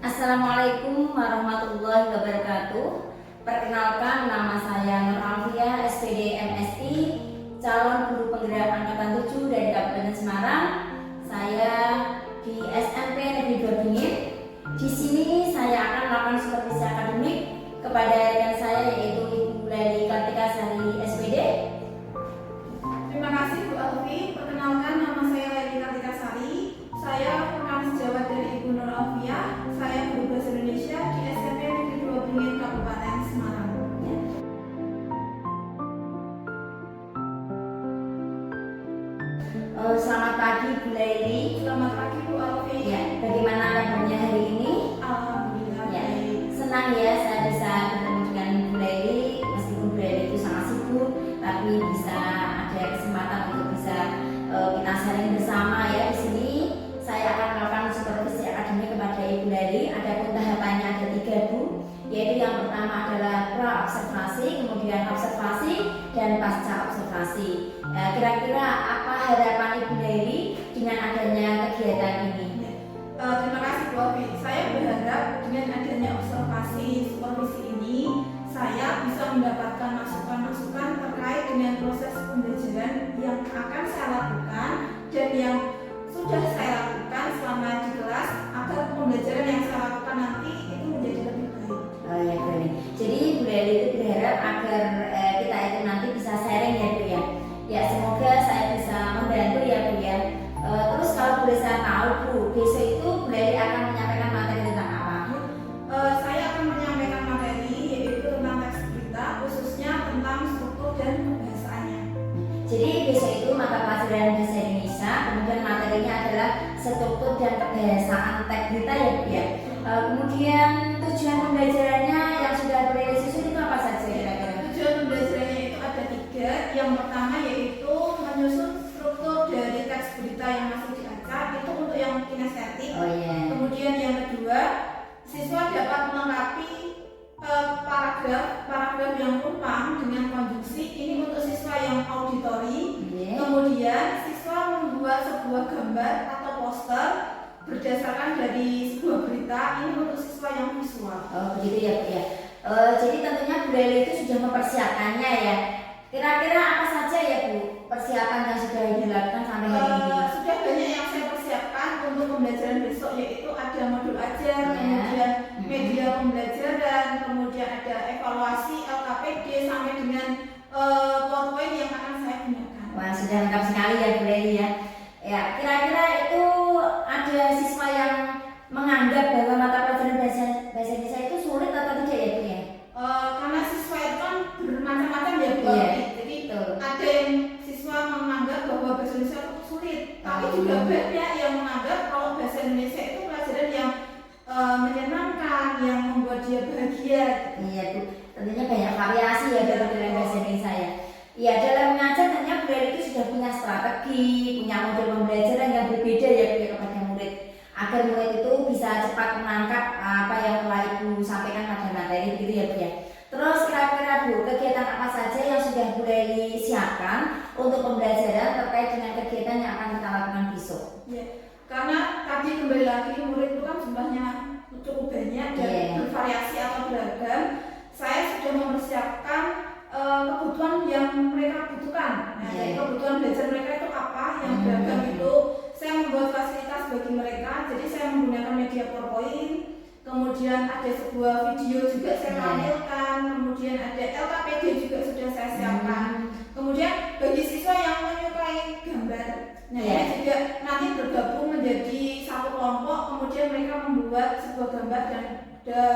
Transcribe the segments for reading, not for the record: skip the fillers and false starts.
Assalamualaikum warahmatullahi wabarakatuh. Perkenalkan, nama saya Nur Alfia, SPD MSI, calon guru penggerak angkatan 7 dari Kabupaten Semarang. Saya di SMP Negeri 2 Bingit. Di sini saya akan melakukan supervisi akademik kepada rekan saya yaitu Ibu Leli Kartika Sari SPD. Terima kasih Bu Alfi. Perkenalkan, nama saya Leli Kartika Sari. Saya rekan sejawat dari Ibu Nur Alfia. Saya guru bahasa Indonesia di SMP Negeri 2 Bingit Kabupaten Semarang. Selamat pagi Bu Leli. Selamat pagi Bu Alfi. Ya, bagaimana kabarnya hari ini? Alhamdulillah Ya, baik. senang ya saya bisa bertemu dengan Bu Leli. Meskipun Bu Leli itu sangat sibuk, tapi bisa ada kesempatan untuk bisa kita sharing bersama ya di sini. Saya akan melakukan supervisi akademik kepada Ibu Leli. Adapun tahapannya ada 3 Bu, yaitu yang pertama adalah pra-observasi, kemudian observasi, dan pasca observasi. Kira-kira apa harapan Ibu Leli dengan adanya kegiatan ini? Terima kasih Bu Alfi. Saya berharap dengan adanya observasi supervisi ini, saya bisa mendapatkan masukan-masukan terkait dengan proses pembelajaran yang akan saya lakukan dan yang sudah saya lakukan selama di kelas, agar pembelajaran yang saya lakukan nanti itu menjadi lebih baik. Oh ya Bu Leli. Jadi Bu Leli itu berharap agar kita itu nanti bisa sharing ya Bu ya. Ya semoga saya bisa membantu ya Bu ya. Terus kalau boleh saya tahu Bu, besok itu Bu Leli akan menyampaikan materi tentang apa? Saya akan menyampaikan materi yaitu tentang teks berita, khususnya tentang struktur dan pembahasannya. Jadi besok itu mata pelajaran bahasa Indonesia, kemudian materinya adalah struktur dan kebahasaan teks berita ya Bu ya. Kemudian tujuan pembelajarannya yang sudah Bu Leli susun itu apa saja kira-kira? Tujuan pembelajarannya itu ada 3. Yang pertama yaitu menyusun struktur dari teks berita yang masih diacak, itu untuk yang kinestetik. Oh iya. Kemudian yang kedua, siswa dapat melengkapi paragraf yang tumpang dengan konjungsi, ini untuk siswa yang auditori. Iya. Kemudian siswa membuat sebuah gambar atau poster berdasarkan dari sebuah berita, ini untuk siswa yang visual. Oh begitu ya Bu ya. Jadi tentunya Bu Leli itu sudah mempersiapkannya ya. Kira-kira apa saja ya Bu persiapan yang sudah dilakukan sampai hari ini? Sudah banyak yang saya persiapkan untuk pembelajaran besok, yaitu ada modul ajar, Ya. kemudian media pembelajaran, kemudian ada evaluasi LKPD sampai dengan PowerPoint yang akan saya gunakan. Wah sudah lengkap sekali ya Bu Leli ya. Ya kira-kira itu ada siswa yang menganggap bahwa mata pelajaran bahasa Indonesia itu sulit atau tidak ya Bu ya? Karena siswa itu kan bermacam-macam ya Bu. Iya, Jadi betul. ada yang siswa menganggap bahwa bahasa Indonesia itu sulit, tapi juga banyak yang menganggap kalau bahasa Indonesia itu pelajaran yang menyenangkan, yang membuat dia bahagia. Iya Bu, tentunya banyak variasi ya dalam bahasa Indonesia ya. Iya dalam mengajar tentunya Bu Leli itu sudah punya strategi, punya model pembelajaran yang berbeda ya Bu ya kepada murid, agar murid itu bisa cepat menangkap apa yang telah Ibu sampaikan pada materi gitu ya Bu ya. Terus kira-kira Bu, kegiatan apa saja yang sudah Bu Leli siapkan untuk pembelajaran terkait dengan kegiatan yang akan kita lakukan besok? Ya, karena tadi kembali lagi murid itu kan jumlahnya cukup banyak dan Iya. bervariasi atau beragam. Saya sudah mempersiapkan kebutuhan yang mereka butuhkan. Nah, Iya. jadi kebutuhan belajar mereka itu apa yang beragam itu. Saya membuat fasilitas bagi mereka. Jadi saya menggunakan media PowerPoint. Kemudian ada sebuah video juga saya Iya. tampilkan. Kemudian ada LKPD juga sudah saya siapkan. Kemudian bagi siswa yang menyukai gambar, nah Iya. ini juga nanti bergabung menjadi satu kelompok. Kemudian mereka membuat sebuah gambar dan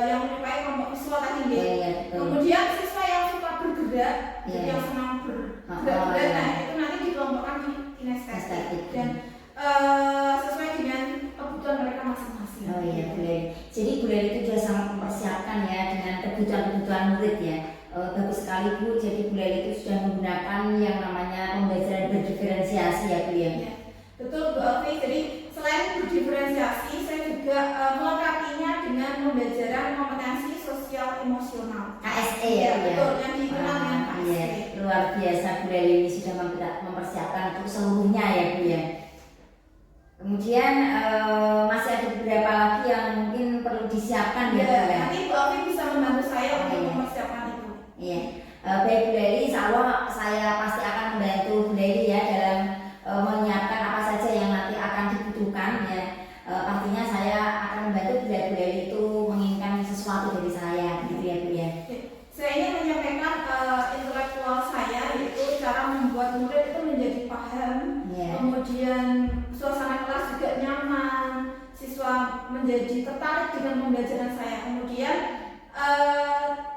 yang menyukai kelompok visual tadi. Iya, betul. Kemudian siswa yang suka bergerak, jadi Iya. yang senang bergerak, iya. nah itu nanti dikelompokkan di kinestetik Estetik. dan sesuai dengan kebutuhan mereka masing-masing. Oh iya Bu Leli. Jadi Bu Leli itu sudah sangat mempersiapkan ya dengan kebutuhan-kebutuhan murid ya. Bagus sekali Bu. Jadi Bu Leli itu sudah menggunakan yang namanya pembelajaran berdiferensiasi ya Bu ya. Ya, betul Bu Alfi. Jadi selain berdiferensiasi, saya juga melengkapinya dengan pembelajaran kompetensi sosial emosional. KSE Ya, ya Bu ya. betul, yang dikenal dengan Iya, KSE. luar biasa Bu Leli ini sudah mempersiapkan untuk seluruhnya ya Bu ya. Kemudian masih ada beberapa lagi yang mungkin perlu dipersiapkan ya Bu Ya, ya. nanti Bu Alfi bisa membantu saya untuk Iya. mempersiapkan itu. Iya. Baik Bu Leli, insya Allah saya pasti akan membantu Bu Leli ya dalam menyiapkan apa saja yang nanti akan dibutuhkan ya. Pastinya saya akan membantu bila Bu Leli itu menginginkan sesuatu dari saya gitu ya Bu ya. Saya ingin menyampaikan intelektual saya, yaitu cara membuat murid itu menjadi paham, Iya. kemudian suasana kelas juga nyaman, siswa menjadi tertarik dengan pembelajaran saya. Kemudian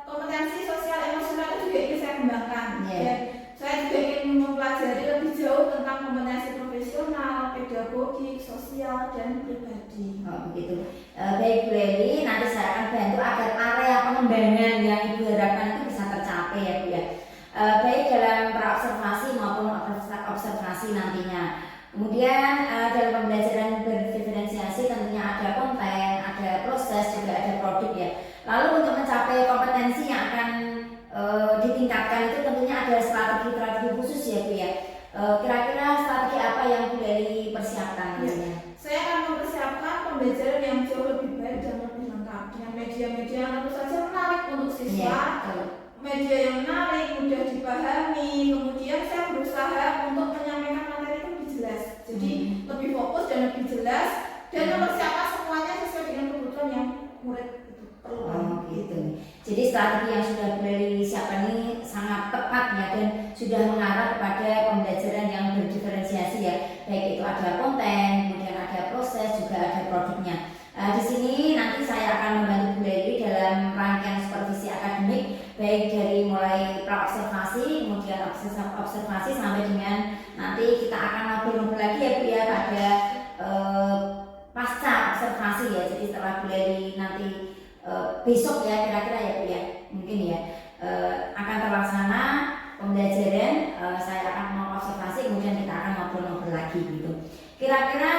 kompetensi sosial emosional itu juga ingin saya kembangkan. Iya. Dan saya juga ingin mempelajari lebih jauh tentang kompetensi profesional, pedagogik, sosial, dan pribadi. Oh begitu. Baik Bu Leli, nanti saya akan bantu agar area pengembangan yang Ibu harapkan itu bisa tercapai ya Bu ya. Baik dalam praobservasi maupun observasi nantinya. Kemudian dalam pembelajaran berdiferensiasi tentunya ada konten, ada proses, juga ada produk ya. Lalu untuk mencapai kompetensi yang akan ditingkatkan itu tentunya ada strategi-strategi khusus ya Bu ya. Kira-kira strategi apa yang Bu Leli persiapkan nantinya? Saya akan mempersiapkan pembelajaran yang jauh lebih baik dan lebih lengkap dengan media-media yang tentu saja menarik untuk siswa. Iya, betul. Media yang menarik, mudah dipahami. Kemudian saya berusaha untuk menyampaikan materi itu lebih jelas. Jadi lebih fokus dan lebih jelas dan mempersiapkan semuanya sesuai dengan kebutuhan yang murid itu perlukan. Oh gitu. Jadi strategi yang sudah Bu Leli siapkan ini sangat tepat ya dan sudah mengarah kepada pembelajaran yang berdiferensiasi ya. Baik itu ada konten, kemudian ada proses, juga ada produknya. Di sini nanti saya akan membantu Bu Leli dalam rangkaian supervisi akademik, baik dari mulai praobservasi, kemudian observasi sampai dengan nanti kita akan ngobrol lagi ya Bu ya pada pasca observasi ya. Jadi setelah Bu Leli nanti besok ya kira-kira ya Bu ya, mungkin ya akan terlaksana pembelajaran, saya akan mengobservasi kemudian kita akan ngobrol-ngobrol lagi gitu. Kira-kira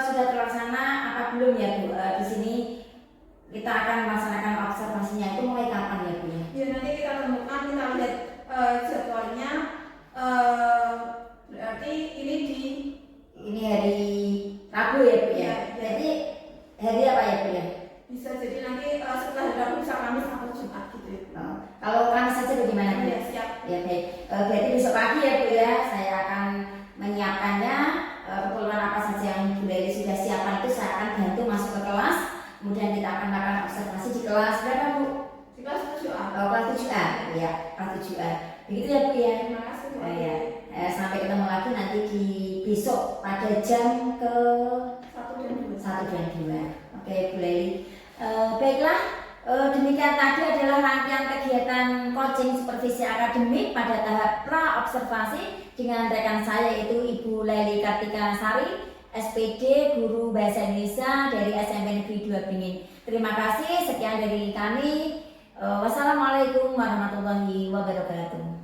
sudah terlaksana apa belum ya Bu? Di sini kita akan melaksanakan observasinya itu mulai kapan ya Bu ya? Ya nanti kita tentukan, kita lihat jadwalnya. Berarti Ini hari Rabu ya Bu ya? Jadi hari apa ya Bu ya? bisa jadi nanti setelah hari Rabu bisa Kamis atau Jumat gitu ya. Kalau Kamis saja bagaimana Bu? Ya siap. Ya baik. Berarti besok pagi ya Bu ya, saya akan menyiapkannya. Keperluan apa saja yang Bu Leli sudah siapkan itu saya akan bantu masuk ke kelas. Kemudian kita akan melakukan observasi di kelas berapa Bu? Di kelas 7A. Kelas 7A ya, kelas 7A. Begitu ya Bu ya. Terima kasih Bu. Ya. Sampai ketemu lagi nanti di besok pada jam ke 1 dan 2. Oke Bu Leli. Baiklah, demikian tadi adalah rangkaian kegiatan coaching supervisi akademik pada tahap pra-observasi dengan rekan saya yaitu Ibu Leli Kartika Sari, SPD Guru Bahasa Indonesia dari SMP Negeri 2 Beringin. Terima kasih, sekian dari kami. Wassalamualaikum warahmatullahi wabarakatuh.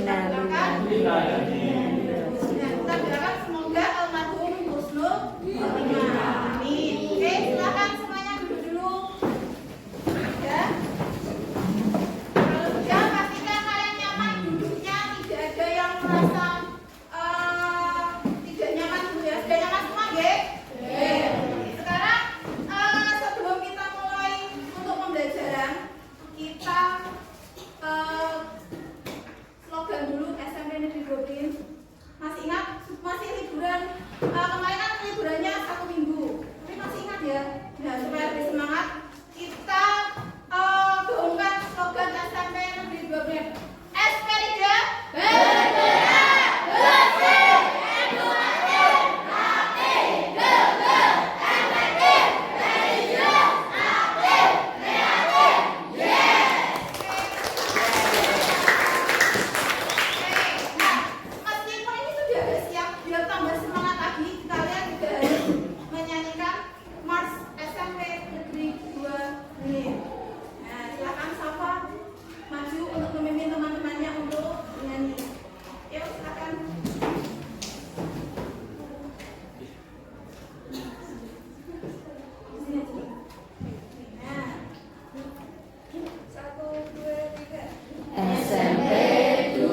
Silakan. Nah, kita doakan semoga almarhum husnul khotimah. Amin. Oke, silakan semuanya duduk dulu. Ya. Kalau sudah pastikan kalian nyaman duduknya, tidak ada yang merasa tidak nyaman dulu ya. Sudah nyaman semua, nggih? Nggih. Sekarang sebelum kita mulai untuk pembelajaran, kita slogan dulu SMP Negeri Godin. Masih ingat? Masih liburan kemarin kan liburannya 1 minggu. Tapi masih ingat ya? Nah, supaya lebih semangat, kita gaungkan slogan SMP Negeri Godin. Esperida bergerak, bersih, edukatif, rapi, gagah, efektif, religius, aktif, kreatif. Yes! Nah, meskipun ini sudah agak siap, biar tambah semangat lagi, kalian juga harus menyanyikan Mars SMP Negeri 2 ini. Nah, silakan Safa maju untuk memimpin teman-temannya untuk menyanyi. Yuk, silakan. Di sini aja. Nah, 1, 2, 3. SMP 2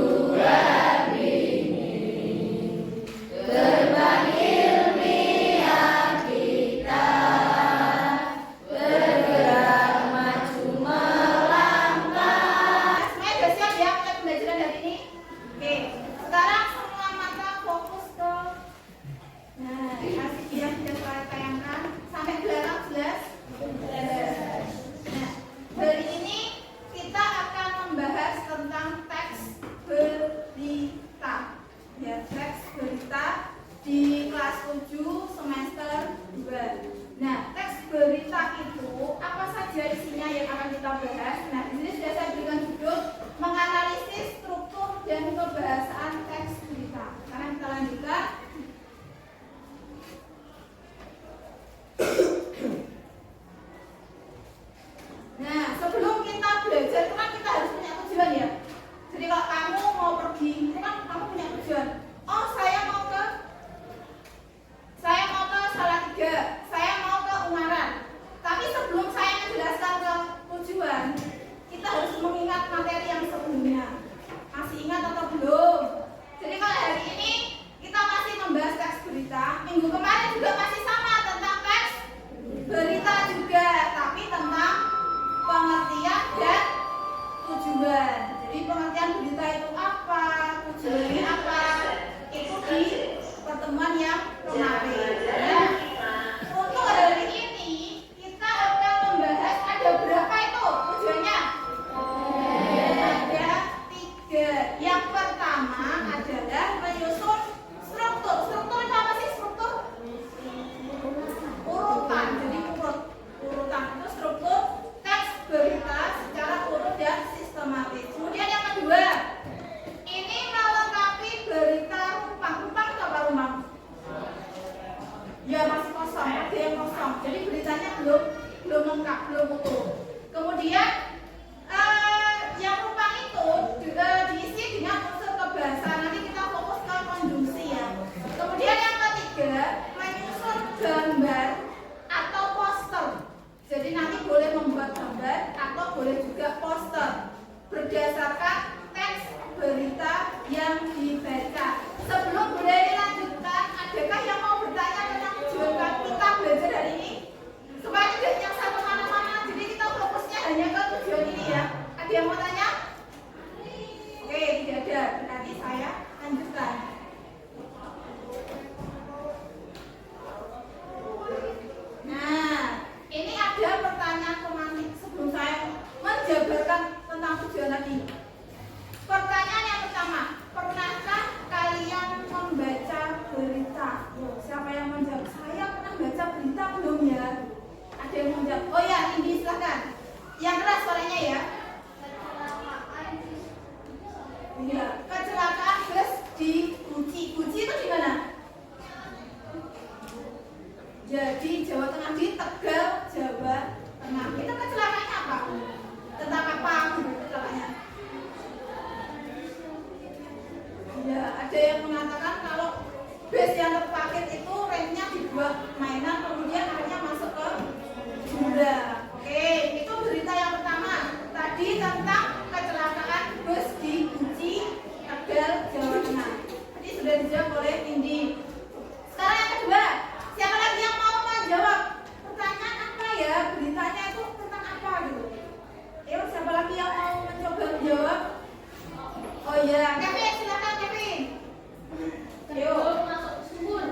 gerbang ilmiah kita bergerak maju melangkah. Semuanya sudah siap ya untuk pembelajaran hari ini? Oke, sekarang semua mata fokus ke kasih dia sudah saya tayangkan sampai belakang jelas. Nah, hari ini kita akan membahas tentang teks berita. Ya, teks berita di kelas 7 semester 2. Nah, teks berita itu apa saja isinya yang akan kita bahas? Nah, di sini sudah saya berikan judul menganalisis struktur dan kebahasaan teks berita. Sekarang kita lanjutkan. Nah, sebelum kita belajar itu kan kita harus punya tujuan ya. Jadi kalau kamu mau pergi, itu kan kamu punya tujuan. Oh, saya mau ke Salatiga, saya mau ke Ungaran. Tapi sebelum saya menjelaskan ke tujuan, kita harus mengingat materi yang sebelumnya. Masih ingat atau belum? Jadi kalau hari ini kita masih membahas teks berita, minggu kemarin juga masih sama tentang teks berita juga, tapi tentang pengertian dan tujuan. Jadi pengertian berita itu apa, tujuannya apa, itu di pertemuan yang kemarin. Nah, untuk hari ini kita akan membahas ada berapa itu tujuannya? Ada 3. Yang pertama adalah menyusun struktur. Struktur itu apa sih struktur? Urutan. Jadi urutan itu struktur teks berita secara urut dan sistematis. Kemudian yang kedua, ini melengkapi berita rumpang. Rumpang itu apa rumpang? Ya masih kosong, ada yang kosong. Jadi beritanya belum lengkap, belum utuh. Kemudian yang rumpang itu juga diisi dengan unsur kebahasaan. Nanti kita fokus ke ada yang mengatakan kalau bus yang terparkir itu remnya dibuat mainan, kemudian akhirnya masuk ke jurang. Oke, itu berita yang pertama. Tadi tentang kecelakaan bus di Guci, Tegal, Jawa Tengah. Tadi sudah dijawab oleh Indi. Sekarang yang kedua, siapa lagi yang mau menjawab pertanyaan apa ya? Beritanya itu tentang apa gitu? Ayo, siapa lagi yang mau mencoba menjawab? Oh iya, Kevin, silakan Kevin. Ayo. Masuk sumur.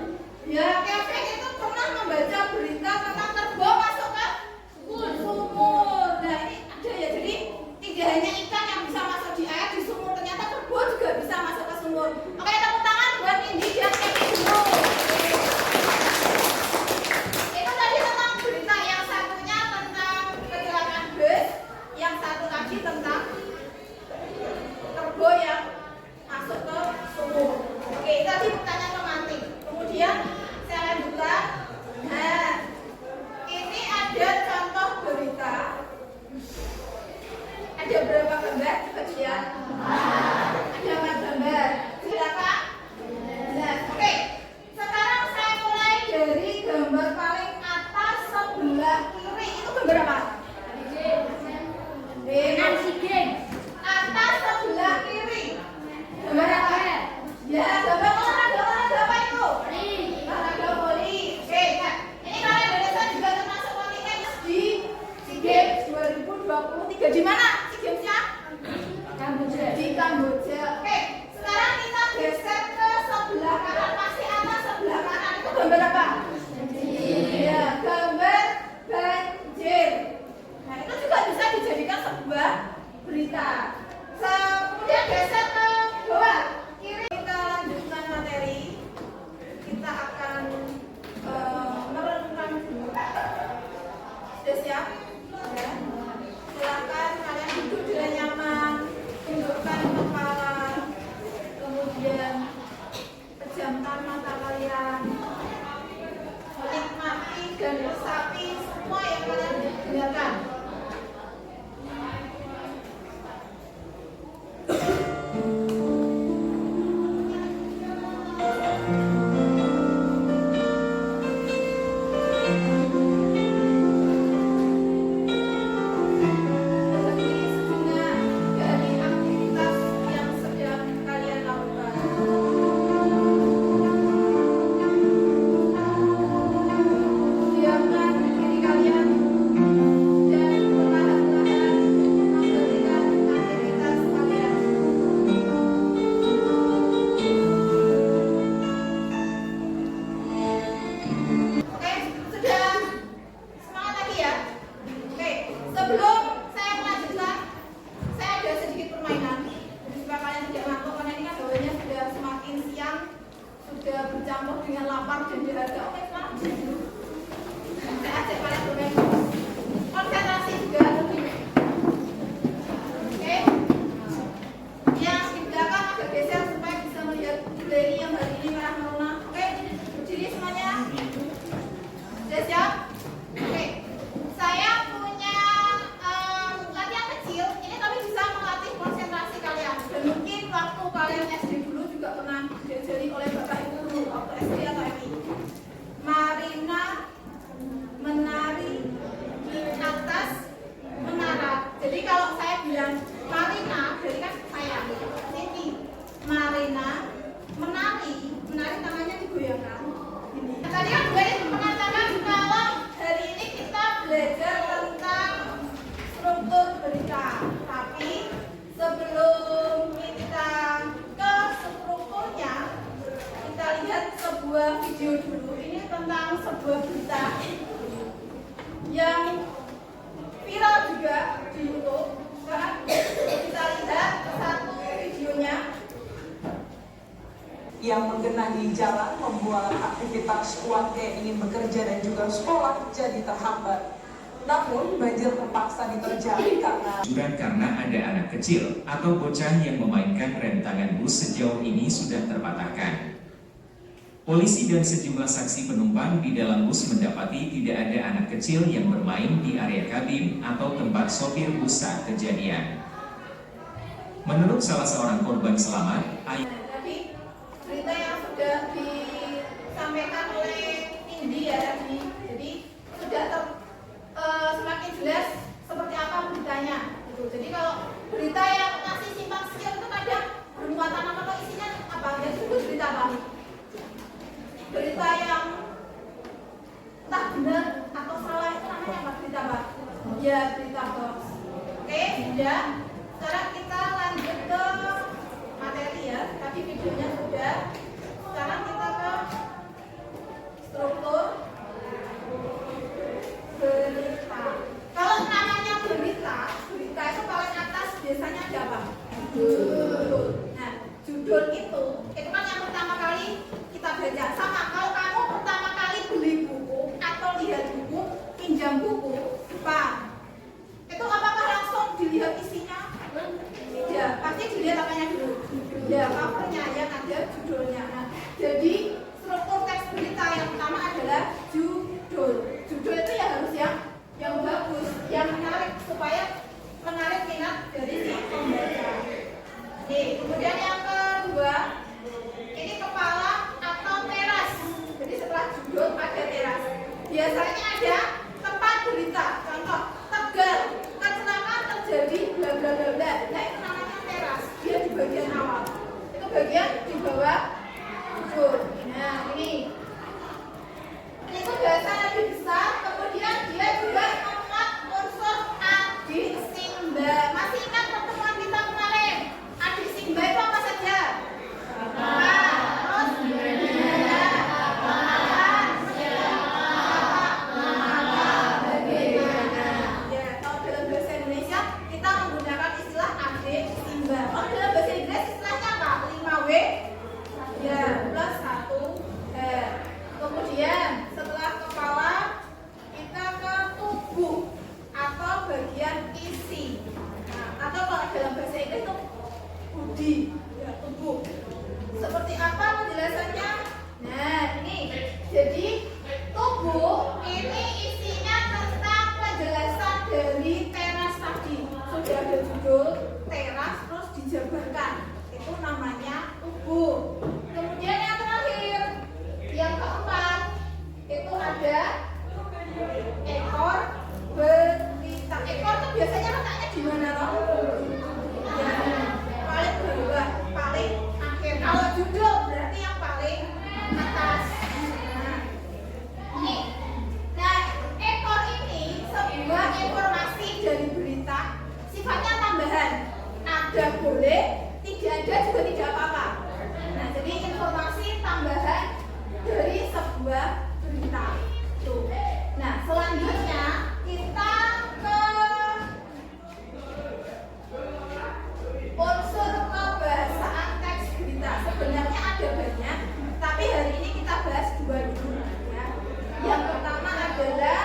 Ya, Kevin itu pernah membaca berita tentang kerbau masuk ke sumur. Nah, ini ada ya, jadi tidak hanya ikan yang bisa masuk di air, di sumur, ternyata kerbau juga bisa masuk ke sumur. Oke, tepuk tangan buat Indi dan Kevin dulu. Itu tadi tentang berita, yang satunya tentang kecelakaan bus, yang satu lagi tentang kerbau yang masuk ke sumur. Oke, tadi pertanyaan romantik. Kemudian saya lanjutkan. Nah, ini ada contoh berita. Ada berapa gambar? Coba lihat. Ada 4 gambar. Silakan. Nah, oke. Sekarang saya mulai dari gambar paling atas sebelah kiri. Itu gambar apa? Atas sebelah kiri. Gambar apa? Ya, gambar olahraga apa itu? Olahraga voli. Oke, nah, ini kalian Indonesia juga termasuk kontingen di SEA Games 2023. Di mana SEA Games-nya? Di Kamboja. Oke, sekarang kita geser ke sebelah kanan. Masih atas sebelah kanan. Itu gambar apa? Ya, gambar banjir. Nah, itu juga bisa dijadikan sebuah berita. Kemudian geser ke bawah kiri, kita lanjutkan materi. Kita akan merenungkan dulu. Sudah siap? Ya. Silakan kalian duduk dengan nyaman, tundukkan kepala, kemudian pejamkan mata kalian, menikmati dan resapi semua yang kalian dengarkan. Video dulu, ini tentang sebuah berita yang viral juga di YouTube. Sekarang kita lihat satu videonya. Yang menggenangi jalan membuat aktivitas warga yang ingin bekerja dan juga sekolah jadi terhambat. Namun banjir terpaksa diterjang karena ada anak kecil atau bocah yang memainkan rem tangan bus sejauh ini sudah terpatahkan. Polisi dan sejumlah saksi penumpang di dalam bus mendapati tidak ada anak kecil yang bermain di area kabin atau tempat sopir bus saat kejadian. Menurut salah seorang korban selamat, Tadi berita yang sudah disampaikan oleh Indi ya tadi. Jadi sudah semakin jelas seperti apa beritanya. Gitu. Jadi kalau berita yang masih simpang siur itu kadang bermuatan apa kok isinya apa? Ya itu berita apa? Berita yang entah benar atau salah itu namanya apa? Berita apa? Ya berita hoax. Oke, sudah. Sekarang kita lanjut ke materi ya. Tadi videonya sudah. Sekarang kita ke struktur berita. Kalau namanya berita itu paling atas biasanya ada apa? Judul. Nah, judul itu kan yang pertama kali kita baca. Sama kalau kamu pertama kali beli buku atau lihat buku, pinjam buku, depan. Itu apakah langsung dilihat isinya? Tidak, pasti dilihat apanya dulu. Ya, covernya yang ada judulnya. Nah, jadi struktur teks berita yang pertama adalah judul. Judul itu ya harus yang bagus, yang menarik supaya menarik minat dari si pembaca. Oke, kemudian yang kedua, ini kepala atau teras. Jadi setelah judul ada teras. Biasanya ada tempat berita. Contoh, Tegal, kecelakaan terjadi bla bla bla bla. Nah, itu namanya teras. Dia di bagian awal. Itu bagian di bawah judul. Nah, ini itu bahasa lebih besar. Kemudian dia juga memuat unsur adik simba. Masih ingat pertemuan kita kemarin? Adik simba itu apa saja? Kemudian setelah kepala kita ke tubuh atau bagian isi. Nah, atau kalau dalam bahasa Inggris itu body, ya, tubuh. Seperti apa penjelasannya? Nah, ini. Jadi tubuh ini isinya tentang penjelasan dari teras tadi. Sudah ada judul teras terus dijabarkan. Itu namanya tubuh. Kemudian yang terakhir, yang keempat, itu ada ekor berita. Ekor itu biasanya letaknya di mana, Roh? Ya, paling bawah, paling akhir. Kalau judul berarti yang paling atas. Nah, ekor ini sebuah informasi dari berita, sifatnya tambahan. Ada boleh, tidak ada juga tidak apa-apa. Nah, jadi informasi tambahan dari sebuah berita. Tuh. Nah, selanjutnya kita ke unsur kebahasaan teks berita. Sebenarnya ada banyak, tapi hari ini kita bahas dua dulu. Ya. Yang pertama adalah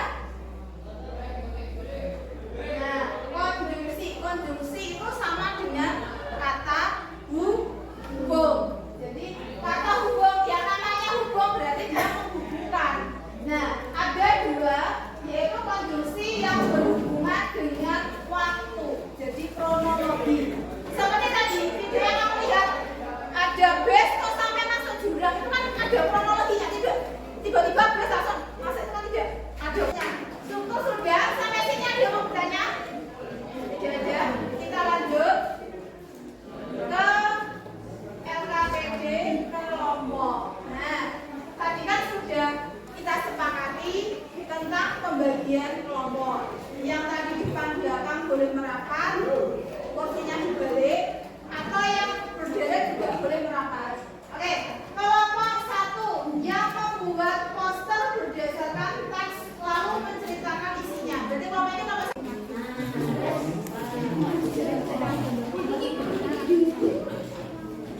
konjungsi. Konjungsi itu sama dengan kata hubung. Jadi kata hubung yang namanya hubung berarti dia menghubungkan. Nah, ada dua, yaitu konjungsi yang berhubungan dengan waktu. Jadi kronologi. Seperti tadi video yang kamu lihat, ada bus kok sampai masuk jurang, itu kan ada kronologinya, tidak tiba-tiba bus langsung masuk, itu kan tidak ada. Struktur sudah, sampai sini ada yang mau bertanya? Tidak ada. Kita lanjut ke LKPD kelompok. Nah, tadi kan sudah kita sepakati tentang pembagian kelompok. Yang tadi depan belakang boleh merapat, kursinya dibalik, atau yang berderet juga boleh merapat. Oke, kelompok 1 yang membuat poster berdasarkan teks lalu menceritakan isinya. Berarti kelompok ini kelompok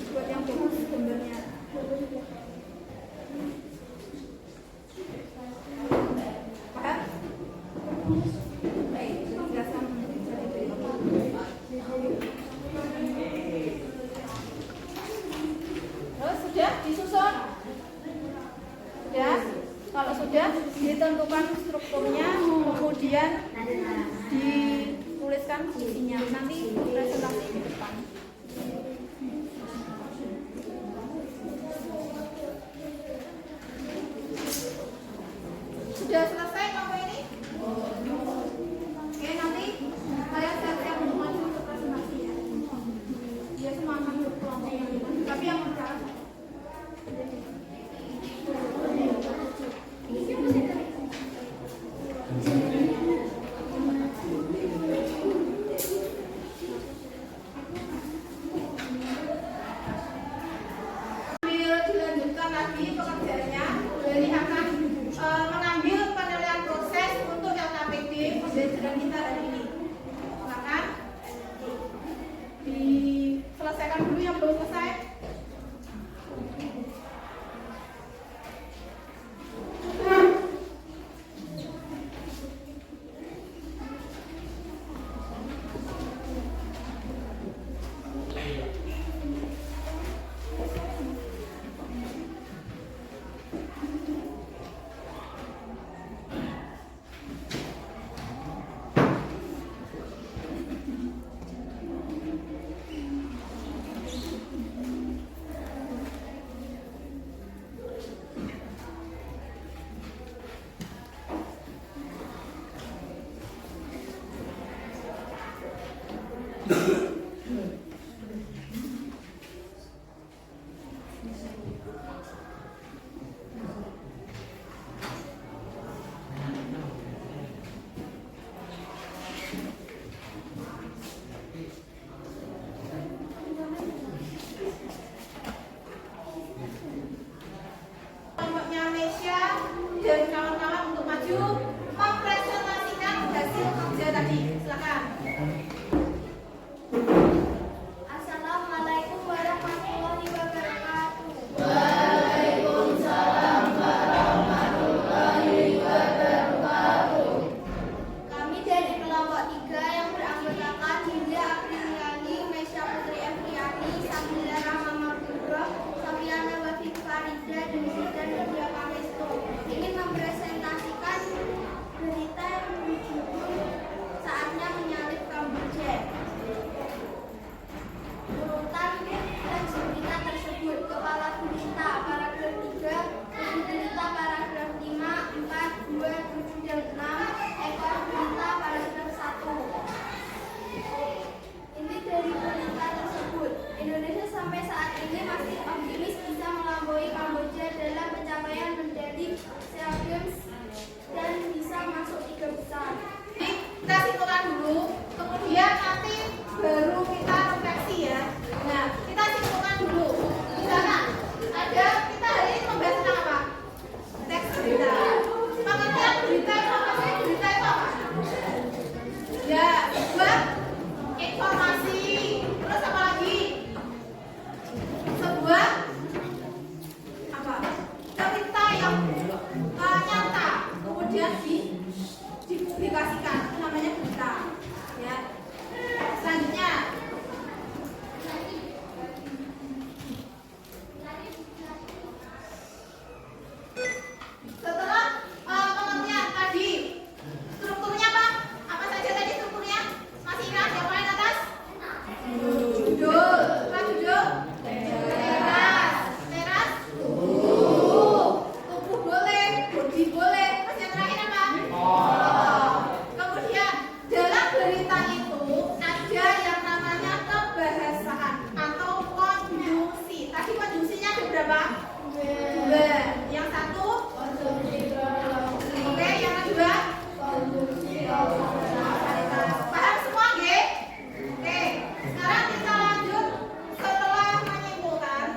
buat yang bagus gambarnya. Paham? Baik, jelaskan. Terus sudah disusun? Sudah? Kalau sudah ditentukan strukturnya, kemudian dituliskan isinya. Nanti presentasi di depan. berapa? 2. Yang satu? Oke, yang kedua? Paham semua, nggih? Oke, sekarang kita lanjut setelah menyimpulkan.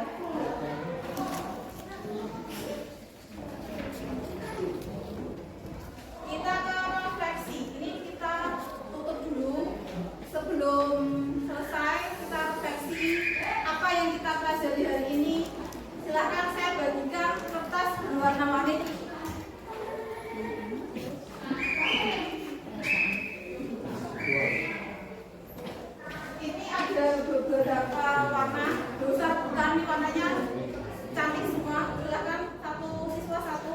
Kita ke refleksi. Ini kita tutup dulu. Sebelum selesai, kita refleksi apa yang kita pelajari hari ini. Silahkan saya bagikan kertas berwarna-warni. Ini ada beberapa warna. Dosa bukan ini warnanya cantik semua. Silahkan satu siswa satu.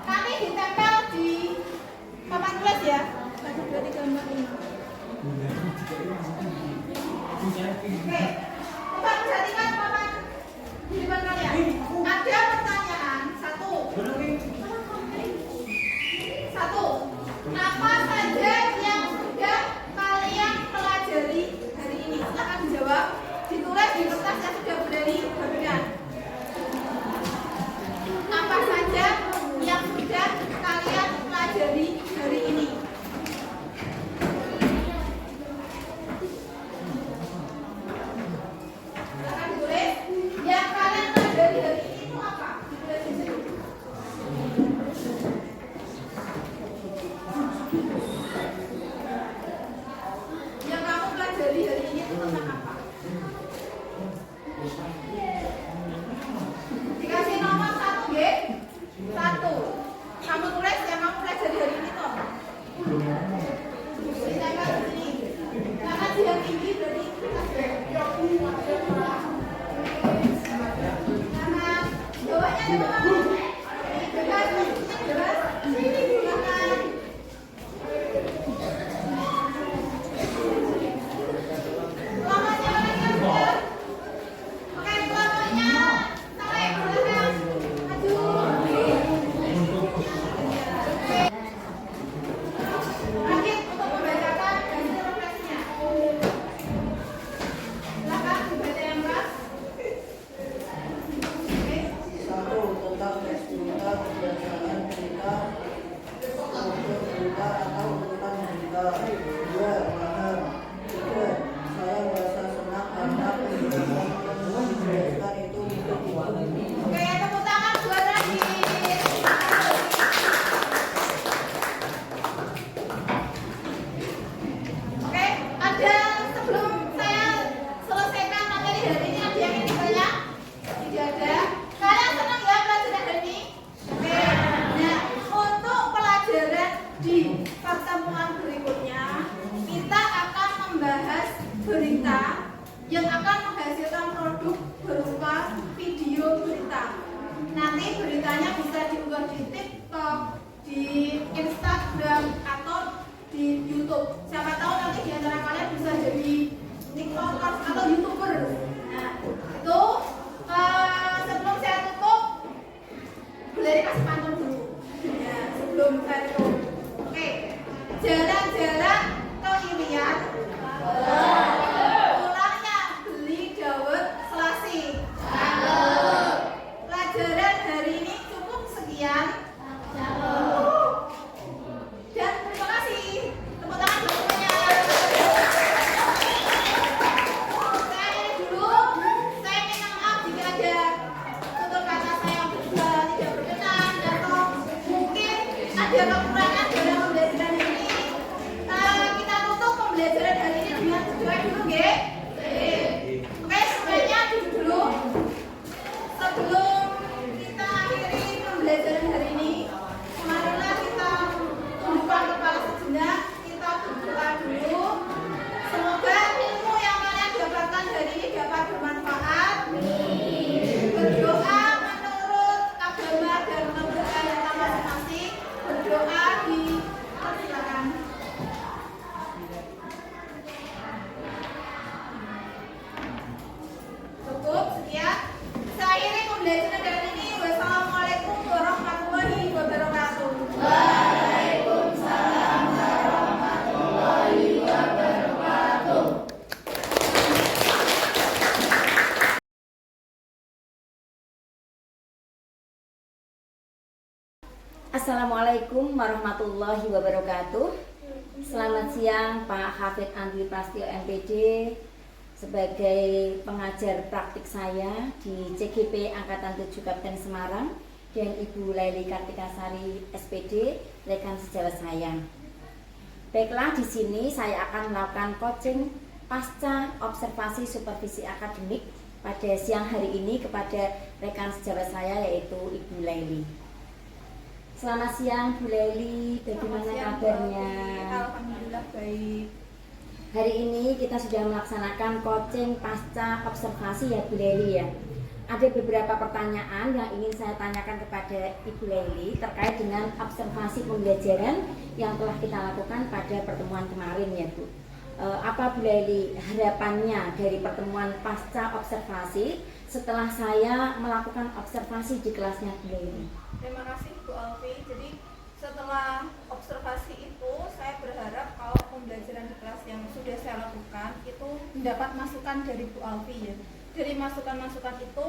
Nanti ditempel di papan tulis ya. 1, 2, 3, 4, 5. Oke, coba perhatikan papan di depan kalian. Ada pertanyaan satu. Apa saja yang sudah kalian pelajari hari ini? Silahkan dijawab. Ditulis di kertas yang sudah bagikan. Apa saja yang sudah kalian pelajari hari ini? Silahkan ditulis. Yang kalian pelajari hari ini itu apa? Ditulis di situ. Yang kamu pelajari hari ini itu tentang apa? Dikasih nomor 1, nggih? 1. Kamu tulis yang kamu pelajari hari ini itu apa? Ditempel di sini. Karena dia tinggi berarti kita karena bawahnya di bawah. Jelas? Silakan. Kelompoknya mana yang sudah? Oke, kelompoknya sampai belakang. Maju. Lanjut untuk membacakan hasil refleksinya. Silakan dibaca yang keras. Oke. 1. Tentang teksturita kebiasaan berita untuk berita atau urutan berita. 2. Paham. 3. Saya merasa senang karena penjelasan yang dijelaskan itu hidup-hidup. Oke, tepuk tangan buat lagi. Oke, ada sebelum saya selesaikan materi hari ini ada yang ingin ditanya? Tidak ada. Kalian senang ya pelajaran hari ini? Oke. Nah, untuk pelajaran di pertemuan berikutnya kita akan membahas berita yang akan menghasilkan produk berupa video berita. Nanti beritanya bisa diunggah di TikTok, di Instagram atau di YouTube. Siapa tahu nanti di antara kalian bisa jadi TikToker atau YouTuber. Nah, itu sebelum saya tutup, boleh dikasih pantun dulu. Ya, sebelum saya tutup. Oke, jalan-jalan ke Irian. Pulangnya beli dawet selasi. Pelajaran hari ini cukup sekian. Dan terima kasih. Tepuk tangan buat semuanya. Saya akhiri dulu. Saya minta maaf jika ada tutur kata saya yang tidak berkenan atau mungkin ada kekurangan dalam pembelajaran ini. Assalamualaikum warahmatullahi wabarakatuh. Selamat siang Pak Hafid Andri Prastio MPD, sebagai pengajar praktik saya di CGP Angkatan 7 Kapten Semarang, dan Ibu Laili Kartikasari SPD, rekan sejawat saya. Baiklah, di sini saya akan melakukan coaching pasca observasi supervisi akademik pada siang hari ini kepada rekan sejawat saya, yaitu Ibu Laili. Selamat siang Bu Laili, bagaimana kabarnya? Alhamdulillah baik. Hari ini kita sudah melaksanakan coaching pasca observasi ya Bu Laili ya. Ada beberapa pertanyaan yang ingin saya tanyakan kepada Ibu Laili terkait dengan observasi pembelajaran yang telah kita lakukan pada pertemuan kemarin ya Bu. Apa Bu Laili harapannya dari pertemuan pasca observasi setelah saya melakukan observasi di kelasnya Bu Laili? Terima kasih Bu Alfi. Jadi setelah observasi itu saya berharap kalau pembelajaran di kelas yang sudah saya lakukan itu mendapat masukan dari Bu Alfi ya. Dari masukan-masukan itu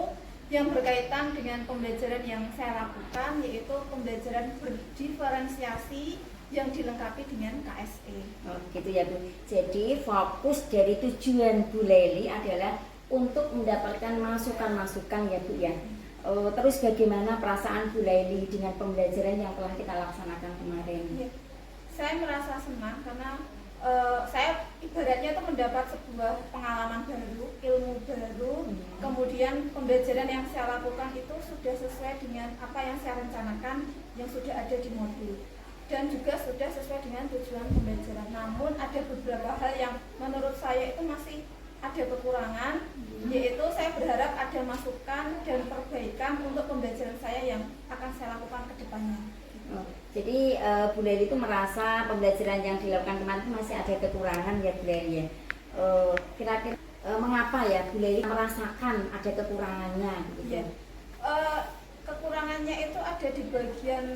yang berkaitan dengan pembelajaran yang saya lakukan, yaitu pembelajaran berdiferensiasi yang dilengkapi dengan KSE. Oh gitu ya Bu. Jadi fokus dari tujuan Bu Laili adalah untuk mendapatkan masukan-masukan ya Bu ya. Terus bagaimana perasaan Bu Laili dengan pembelajaran yang telah kita laksanakan kemarin? Ya, saya merasa senang karena saya ibaratnya itu mendapat sebuah pengalaman baru, ilmu baru, kemudian pembelajaran yang saya lakukan itu sudah sesuai dengan apa yang saya rencanakan yang sudah ada di modul, dan juga sudah sesuai dengan tujuan pembelajaran. Namun ada beberapa hal yang menurut saya itu masih ada kekurangan, yaitu saya berharap ada masukan dan perbaikan untuk pembelajaran saya yang akan saya lakukan ke depannya. Jadi Bu Laili itu merasa pembelajaran yang dilakukan kemarin itu masih ada kekurangan ya Bu Laili ya. Kira-kira mengapa ya Bu Laili merasakan ada kekurangannya gitu? Ya. Kekurangannya itu ada di bagian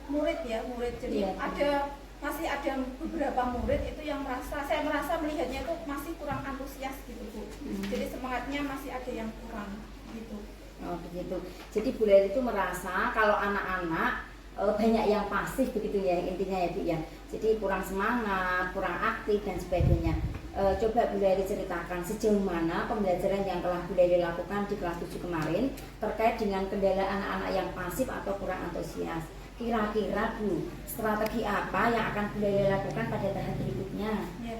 murid ya, murid. Jadi ya, masih ada beberapa murid itu yang saya merasa melihatnya itu masih kurang antusias gitu Bu. Jadi semangatnya masih ada yang kurang gitu. Oh begitu. Jadi Bu Laili itu merasa kalau anak-anak banyak yang pasif begitu ya intinya ya Bu ya. Jadi kurang semangat, kurang aktif dan sebagainya. Coba Bu Laili ceritakan sejauh mana pembelajaran yang telah Bu Laili lakukan di kelas 7 kemarin terkait dengan kendala anak-anak yang pasif atau kurang antusias. Kira-kira Bu, strategi apa yang akan Bu Laili lakukan pada tahap berikutnya? Ya.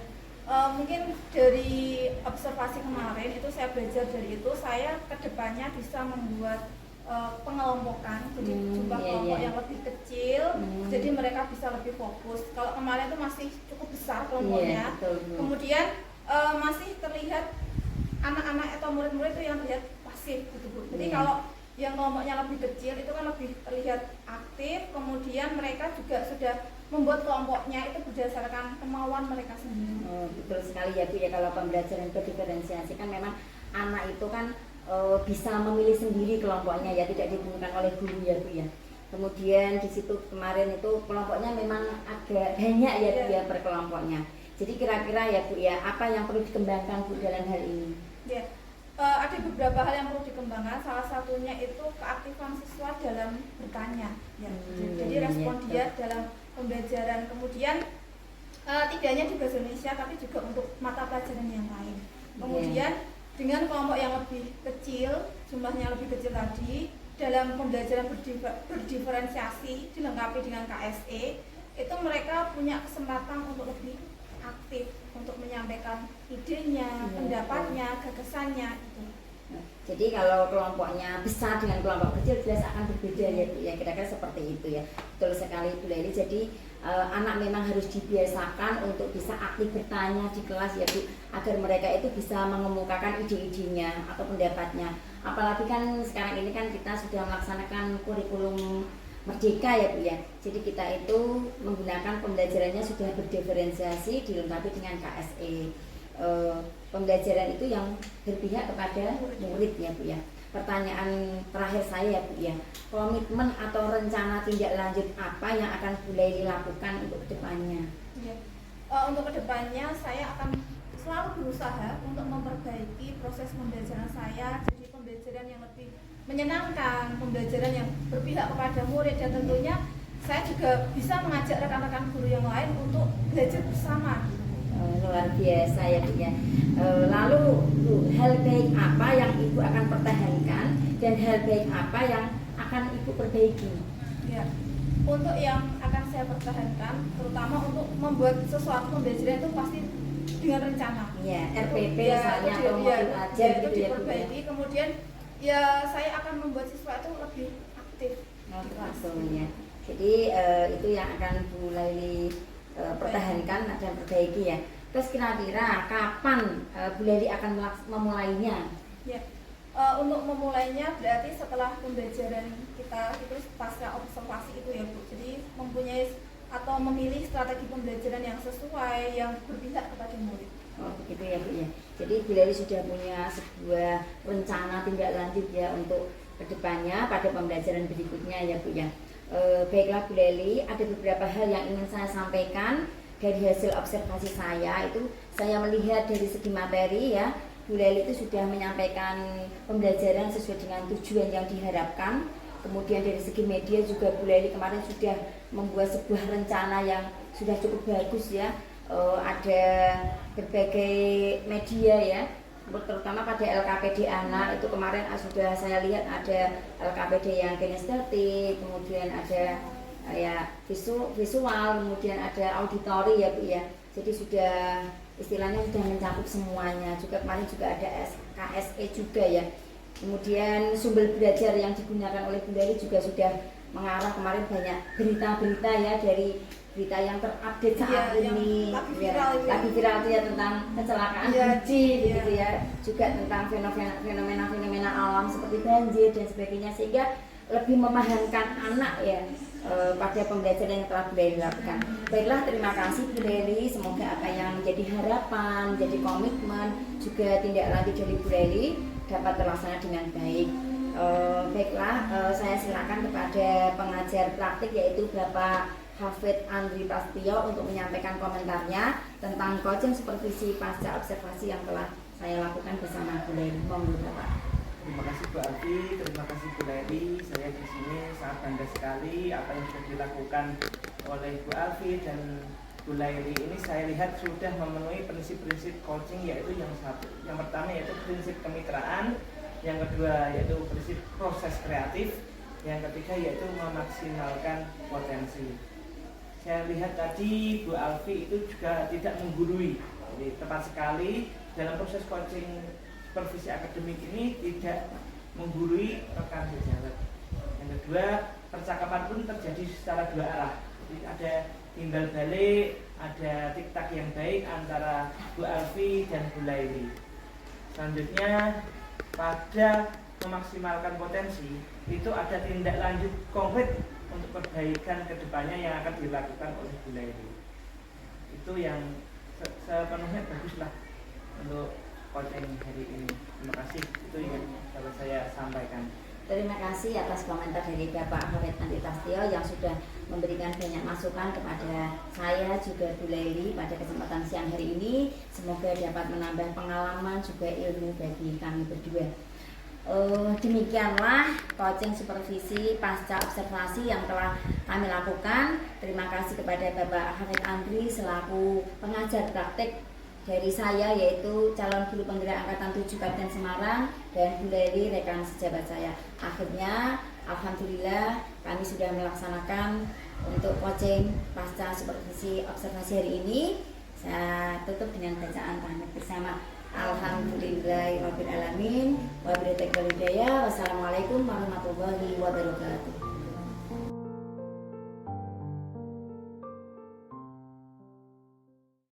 Mungkin dari observasi kemarin itu saya belajar dari itu, saya kedepannya bisa membuat pengelompokan, jadi jumlah kelompok yang lebih kecil, jadi mereka bisa lebih fokus. Kalau kemarin itu masih cukup besar kelompoknya, kemudian masih terlihat anak-anak atau murid-murid itu yang terlihat pasif gitu Bu. Jadi kalau yang kelompoknya lebih kecil itu kan lebih terlihat aktif, kemudian mereka juga sudah membuat kelompoknya itu berdasarkan kemauan mereka sendiri. Betul sekali ya Bu ya, kalau pembelajaran berdiferensiasi kan memang anak itu kan bisa memilih sendiri kelompoknya ya, tidak ditentukan oleh guru ya Bu ya. Kemudian di situ kemarin itu kelompoknya memang agak banyak ya Bu ya per kelompoknya. Jadi kira-kira ya Bu ya, apa yang perlu dikembangkan Bu dalam hal ini? Ya. Ada beberapa hal yang perlu dikembangkan, salah satunya itu keaktifan siswa dalam bertanya ya. Jadi respon dia dalam pembelajaran, kemudian tidak hanya di bahasa Indonesia tapi juga untuk mata pelajaran yang lain. Kemudian dengan kelompok yang lebih kecil, jumlahnya lebih kecil tadi, dalam pembelajaran berdiferensiasi dilengkapi dengan KSE, itu mereka punya kesempatan untuk lebih aktif untuk menyampaikan idenya, pendapatnya, gagasannya itu. Jadi kalau kelompoknya besar dengan kelompok kecil jelas akan berbeda ya Bu ya, kira-kira seperti itu ya. Betul sekali Bu Laili. Jadi anak memang harus dibiasakan untuk bisa aktif bertanya di kelas ya Bu, agar mereka itu bisa mengemukakan ide-idenya atau pendapatnya. Apalagi kan sekarang ini kan kita sudah melaksanakan kurikulum Merdeka ya Bu ya. Jadi kita itu menggunakan pembelajarannya sudah berdiferensiasi dilengkapi dengan KSE. Pembelajaran itu yang berpihak kepada murid ya Bu ya. Pertanyaan terakhir saya ya Bu ya, komitmen atau rencana tindak lanjut apa yang akan Bu Laili lakukan untuk kedepannya? Ya. Untuk kedepannya saya akan selalu berusaha untuk memperbaiki proses pembelajaran saya, jadi pembelajaran yang lebih menyenangkan, pembelajaran yang berpihak kepada murid, dan tentunya saya juga bisa mengajak rekan-rekan guru yang lain untuk belajar bersama. Luar biasa ya Bu ya. Lalu Bu, hal baik apa yang Ibu akan pertahankan dan hal baik apa yang akan Ibu perbaiki? Ya, untuk yang akan saya pertahankan, terutama untuk membuat sesuatu pembelajaran itu pasti dengan rencana. Ya, RPP Ya, misalnya itu atau modul ajar itu gitu ya Bu ya. diperbaiki. Kemudian ya saya akan membuat siswa itu lebih aktif. Langsung ya. Jadi itu yang akan Bu Laili pertahankan dan perbaiki ya. Terus kira-kira kapan Bu Laili akan memulainya? Ya, untuk memulainya berarti setelah pembelajaran kita itu pasca observasi itu ya Bu. Jadi mempunyai atau memilih strategi pembelajaran yang sesuai, yang berpihak kepada murid. Oh begitu ya Bu ya. Jadi Bu Laili sudah punya sebuah rencana tindak lanjut ya untuk kedepannya pada pembelajaran berikutnya ya Bu ya. Baiklah Bu Laili, ada beberapa hal yang ingin saya sampaikan dari hasil observasi saya. Itu saya melihat dari segi materi ya, Bu Laili itu sudah menyampaikan pembelajaran sesuai dengan tujuan yang diharapkan. Kemudian dari segi media juga Bu Laili kemarin sudah membuat sebuah rencana yang sudah cukup bagus ya. Ada berbagai media ya, terutama pada LKPD anak itu kemarin sudah saya lihat ada LKPD yang kinestetik, kemudian ada ya visual, kemudian ada auditori ya Bu ya. Jadi sudah istilahnya sudah mencakup semuanya. Juga kemarin juga ada KSE juga ya. Kemudian sumber belajar yang digunakan oleh Bu Laili juga sudah mengarah, kemarin banyak berita-berita ya, dari berita yang terupdate saat ini lagi viral ya tentang kecelakaan haji gitu ya, juga tentang fenomena alam seperti banjir dan sebagainya, sehingga lebih memahamkan anak ya pada pembelajaran yang telah Bu Laili lakukan. Baiklah, terima kasih Bu Laili, semoga apa yang menjadi harapan, jadi komitmen juga tindak lanjut dari Bu Laili dapat terlaksana dengan baik. Baiklah, saya silakan kepada pengajar praktik yaitu Bapak Hafid Andri Prasetyo untuk menyampaikan komentarnya tentang coaching supervisi pasca observasi yang telah saya lakukan bersama Bu Laili. Monggo Bapak. Terima kasih Bu Alfi, terima kasih Bu Laili. Saya di sini sangat bangga sekali apa yang sudah dilakukan oleh Bu Alfi dan Bu Laili ini. Saya lihat sudah memenuhi prinsip-prinsip coaching, yaitu yang pertama yaitu prinsip kemitraan, yang kedua yaitu prinsip proses kreatif, yang ketiga yaitu memaksimalkan potensi. Saya lihat tadi Bu Alfi itu juga tidak menggurui, jadi tepat sekali dalam proses coaching supervisi akademik ini tidak menggurui rekan sejawat. Yang kedua, percakapan pun terjadi secara dua arah, jadi ada timbal balik, ada tiktak yang baik antara Bu Alfi dan Bu Laili. Selanjutnya, pada memaksimalkan potensi itu ada tindak lanjut konkret untuk perbaikan kedepannya yang akan dilakukan oleh Bu Laili. Itu yang sepenuhnya baguslah untuk coaching hari ini. Terima kasih, itu yang dapat saya sampaikan. Terima kasih atas komentar dari Bapak Hafid Andri Prasetyo yang sudah memberikan banyak masukan kepada saya juga Bu Laili pada kesempatan siang hari ini. Semoga dapat menambah pengalaman juga ilmu bagi kami berdua. Demikianlah coaching supervisi pasca observasi yang telah kami lakukan. Terima kasih kepada Bapak Hafid Andri selaku pengajar praktik dari saya, yaitu calon guru penggerak angkatan 7 Kabupaten Semarang, dan Bu Laili rekan sejawat saya. Akhirnya alhamdulillah kami sudah melaksanakan untuk coaching pasca supervisi observasi hari ini. Saya tutup dengan bacaan pamit bersama. Alhamdulillahirabbil alamin wa billahi taufiq. Wassalamualaikum warahmatullahi wabarakatuh.